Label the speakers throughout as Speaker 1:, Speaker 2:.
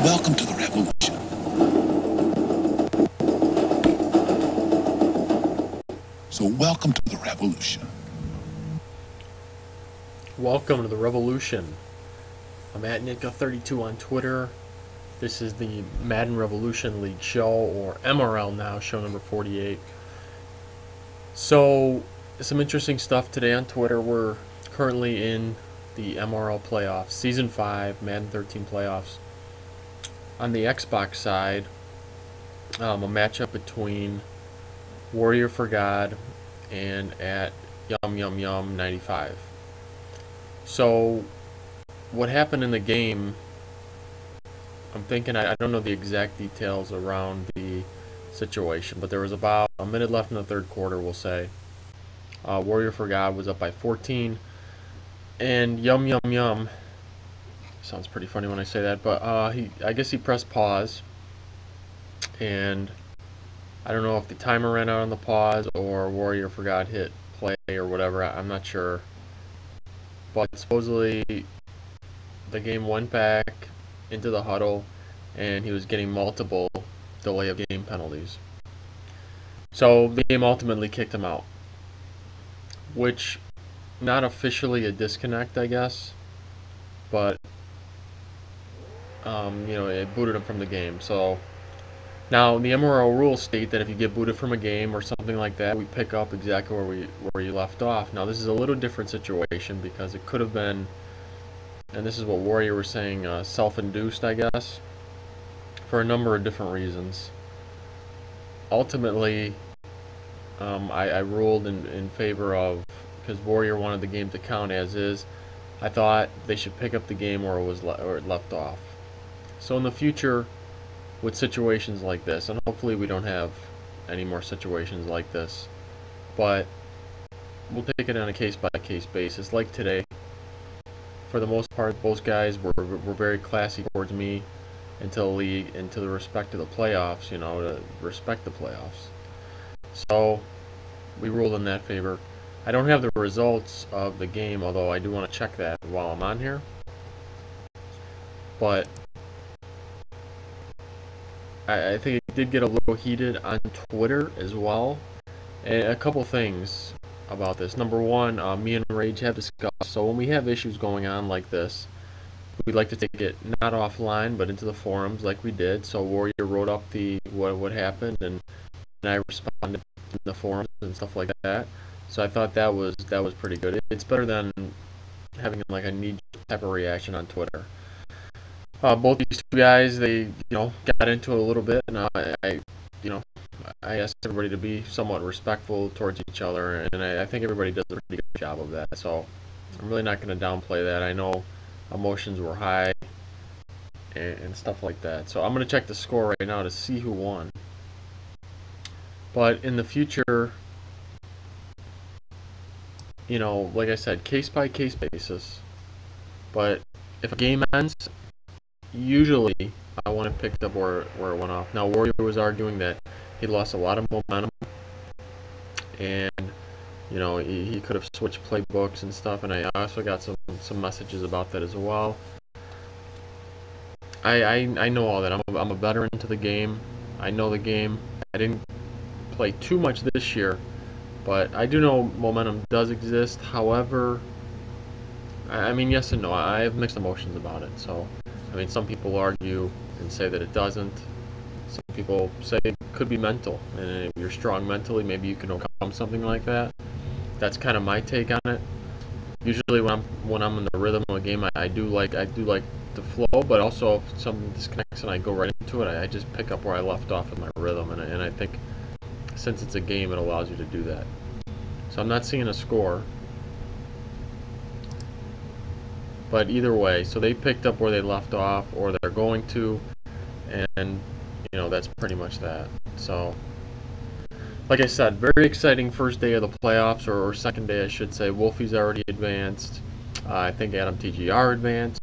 Speaker 1: welcome to the revolution. So welcome to the revolution.
Speaker 2: Welcome to the revolution. I'm at Nika32 on Twitter. This is the Madden Revolution League show, or MRL now, show number 48. So, some interesting stuff today on Twitter. We're currently in the MRL playoffs, Season 5, Madden 13 playoffs. On the Xbox side, a matchup between Warrior for God and at Yum 95. So, what happened in the game, I'm thinking, I don't know the exact details around the situation, but there was about a minute left in the third quarter, we'll say. Warrior for God was up by 14, and Yum sounds pretty funny when I say that, but I guess he pressed pause, and I don't know if the timer ran out on the pause or Warrior for God hit play or whatever. I'm not sure, but supposedly the game went back into the huddle, and he was getting multiple delay of game penalties. So the game ultimately kicked him out, which, not officially a disconnect, I guess, but it booted him from the game. So now the MRL rules state that if you get booted from a game or something like that, we pick up exactly where you left off. Now this is a little different situation because it could have been, and this is what Warrior was saying, self-induced, I guess, for a number of different reasons. Ultimately, I ruled in favor of, because Warrior wanted the game to count as is, I thought they should pick up the game where it left off. So in the future, with situations like this, and hopefully we don't have any more situations like this, but we'll take it on a case-by-case basis. Like today, for the most part, both guys were very classy towards me into the league, into the respect of the playoffs, to respect the playoffs. So we ruled in that favor. I don't have the results of the game, although I do want to check that while I'm on here. But I think it did get a little heated on Twitter as well. And a couple things about this. Number one, me and Rage have discussed, so when we have issues going on like this, we'd like to take it not offline, but into the forums like we did. So Warrior wrote up what happened, and I responded in the forums and stuff like that. So I thought that was pretty good. It's better than having like a knee type of reaction on Twitter. Both these two guys, they got into it a little bit, and I asked everybody to be somewhat respectful towards each other, and I think everybody does a pretty good job of that. So I'm really not going to downplay that. I know emotions were high and stuff like that. So I'm going to check the score right now to see who won. But in the future, like I said, case-by-case basis. But if a game ends, usually I want to pick up where it went off. Now, Warrior was arguing that he lost a lot of momentum, and he could have switched playbooks and stuff, and I also got some messages about that as well. I know all that. I'm a veteran to the game. I know the game. I didn't play too much this year, but I do know momentum does exist. However, I mean, yes and no. I have mixed emotions about it. So, I mean, some people argue and say that it doesn't. Some people say it could be mental, and if you're strong mentally, maybe you can overcome something like that. That's kind of my take on it. Usually, when I'm in the rhythm of a game, I do like the flow, but also if something disconnects and I go right into it, I just pick up where I left off in my rhythm, and I think since it's a game, it allows you to do that. So I'm not seeing a score, but either way, so they picked up where they left off, or they're going to, and that's pretty much that. So, like I said, very exciting first day of the playoffs, or second day, I should say. Wolfie's already advanced. I think Adam TGR advanced.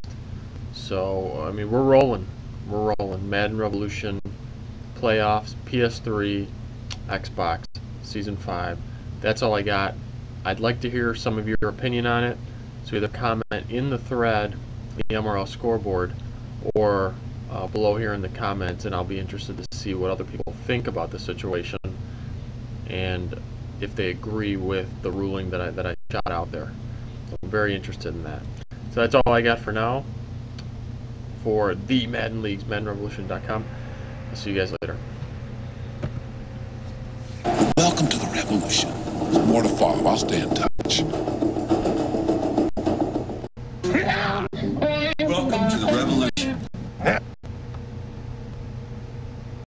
Speaker 2: So, I mean, we're rolling. We're rolling. Madden Revolution playoffs, PS3, Xbox, Season 5. That's all I got. I'd like to hear some of your opinion on it. So either comment in the thread, the MRL scoreboard, or below here in the comments, and I'll be interested to see what other people think about the situation and if they agree with the ruling that I shot out there. So I'm very interested in that. So that's all I got for now for the Madden Leagues, MaddenRevolution.com. I'll see you guys later.
Speaker 1: Welcome to the revolution. There's more to follow. I'll stay in touch.